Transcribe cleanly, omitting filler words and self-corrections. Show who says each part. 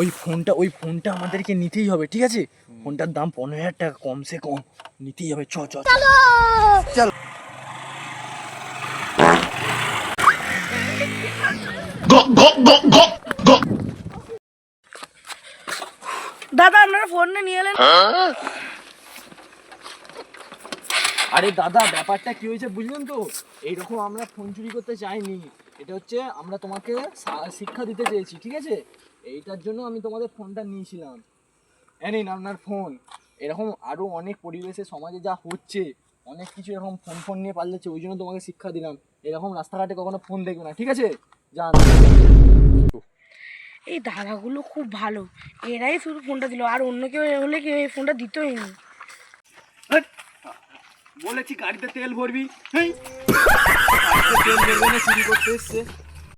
Speaker 1: ওই ফোনটা আমাদেরকে নিতেই হবে, ঠিক আছে? ফোনটার দাম 15,000 টাকা কমসে কম, নিতেই হবে। চ চ চল।
Speaker 2: দাদা আপনারা ফোনটা নিয়ে এলেন।
Speaker 1: আরে দাদা, ব্যাপারটা কি হয়েছে বুঝলেন তো? এইরকম আমরা ফোন চুরি করতে চাইনি। এটা হচ্ছে আমরা তোমাকে শিক্ষা দিতে চেয়েছি, ঠিক আছে? এইটার জন্য আমি তোমাদের ফোনটা নিয়েছিলাম। নিন আপনার ফোন। এরকম আরো অনেক পরিবেশে সমাজে যা হচ্ছে, অনেক কিছু এরকম ফোন নিয়ে পাল্টাচ্ছে, ওই জন্য তোমাকে শিক্ষা দিলাম। এরকম রাস্তাঘাটে কখনো ফোন দেখবে না, ঠিক আছে? যান।
Speaker 2: এই দাদাগুলো খুব ভালো, এরাই শুধু ফোনটা দিল, আর অন্য কেউ হলে কেউ এই ফোনটা দিতই না।
Speaker 1: বলেছি গাড়িতে তেল ভরবি, তেল ভরবে না, চুরি করতে এসছে।